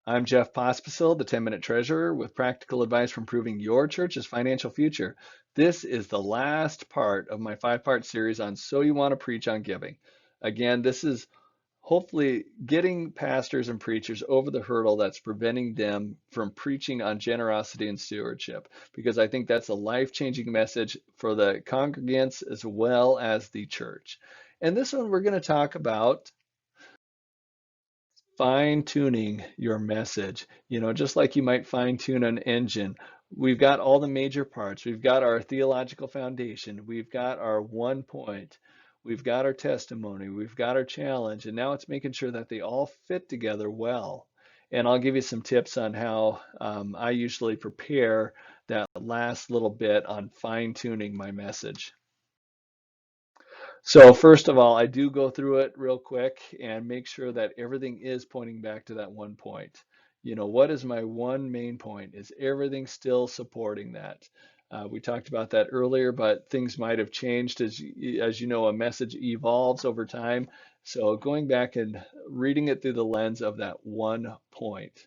I'm Jeff Pospisil, the 10-Minute Treasurer, with practical advice for improving your church's financial future. This is the last part of my 5-part series on So You Want to Preach on Giving. Again, this is hopefully getting pastors and preachers over the hurdle that's preventing them from preaching on generosity and stewardship, because I think that's a life-changing message for the congregants as well as the church. And this one, we're going to talk about fine tuning your message. Just like you might fine tune an engine, we've got all the major parts. We've got our theological foundation. We've got our one point. We've got our testimony. We've got our challenge. And now it's making sure that they all fit together well. And I'll give you some tips on how I usually prepare that last little bit on fine tuning my message. So first of all, I do go through it real quick and make sure that everything is pointing back to that one point. What is my one main point? Is everything still supporting that? We talked about that earlier, but things might have changed as you know, a message evolves over time. So going back and reading it through the lens of that one point.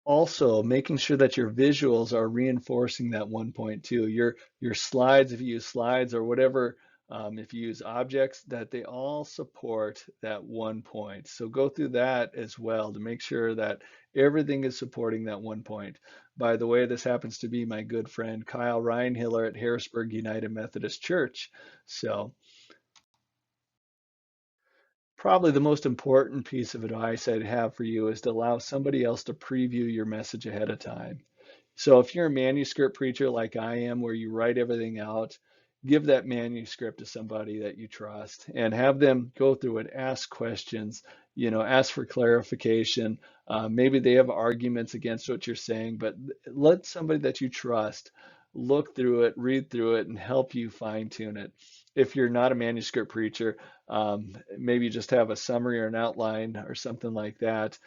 Also, making sure that your visuals are reinforcing that 1.2. Your slides, if you use slides or whatever, if you use objects, that they all support that 1 point. So go through that as well to make sure that everything is supporting that 1 point. By the way, this happens to be my good friend Kyle Reinhiller at Harrisburg United Methodist Church. So probably the most important piece of advice I'd have for you is to allow somebody else to preview your message ahead of time. So if you're a manuscript preacher like I am, where you write everything out, give that manuscript to somebody that you trust and have them go through it, ask questions, ask for clarification. Maybe they have arguments against what you're saying, but let somebody that you trust look through it, read through it, and help you fine tune it. If you're not a manuscript preacher, maybe just have a summary or an outline or something like that.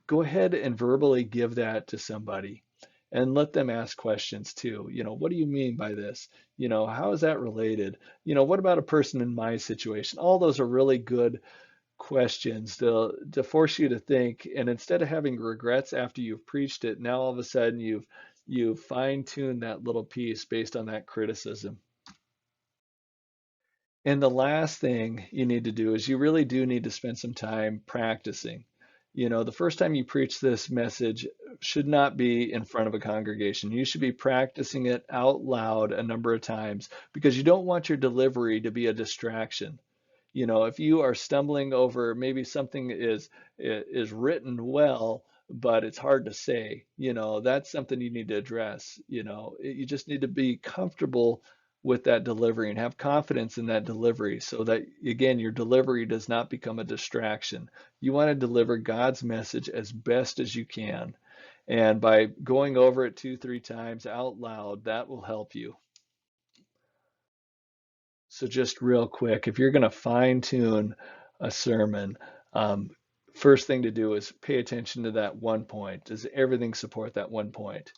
Go ahead and verbally give that to somebody and let them ask questions too. What do you mean by this? How is that related? What about a person in my situation? All those are really good questions to force you to think. And instead of having regrets after you've preached it, now all of a sudden you've fine-tuned that little piece based on that criticism. And the last thing you need to do is you really do need to spend some time practicing. The first time you preach this message should not be in front of a congregation. You should be practicing it out loud a number of times because you don't want your delivery to be a distraction. If you are stumbling over maybe something is written well, but it's hard to say, that's something you need to address. You just need to be comfortable with that delivery and have confidence in that delivery so that, again, your delivery does not become a distraction. You want to deliver God's message as best as you can. And by going over it 2, 3 times out loud, that will help you. So just real quick, if you're going to fine tune a sermon, um, first thing to do is pay attention to that 1 point. Does everything support that 1 point?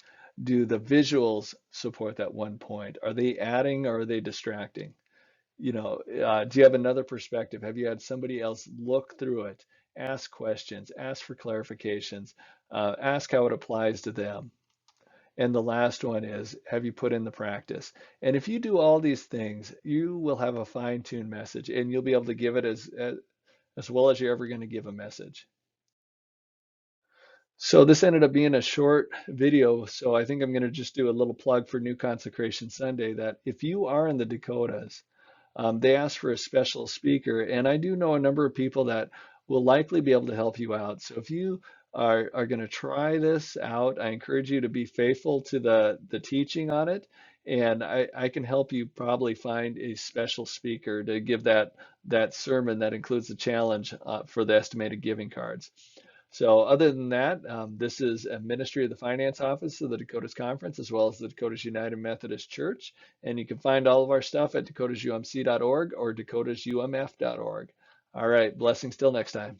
Do the visuals support that 1 point? Are they adding or are they distracting? Do you have another perspective? Have you had somebody else look through it, ask questions, ask for clarifications, ask how it applies to them? And the last one is, have you put in the practice? And if you do all these things, you will have a fine-tuned message and you'll be able to give it as well as you're ever going to give a message. So this ended up being a short video. So I think I'm going to just do a little plug for New Consecration Sunday that if you are in the Dakotas, they asked for a special speaker, and I do know a number of people that will likely be able to help you out. So if you are going to try this out, I encourage you to be faithful to the teaching on it, and I can help you probably find a special speaker to give that sermon that includes the challenge for the estimated giving cards. So other than that, this is a ministry of the finance office of the Dakotas Conference, as well as the Dakotas United Methodist Church. And you can find all of our stuff at dakotasumc.org or dakotasumf.org. All right, blessings till next time.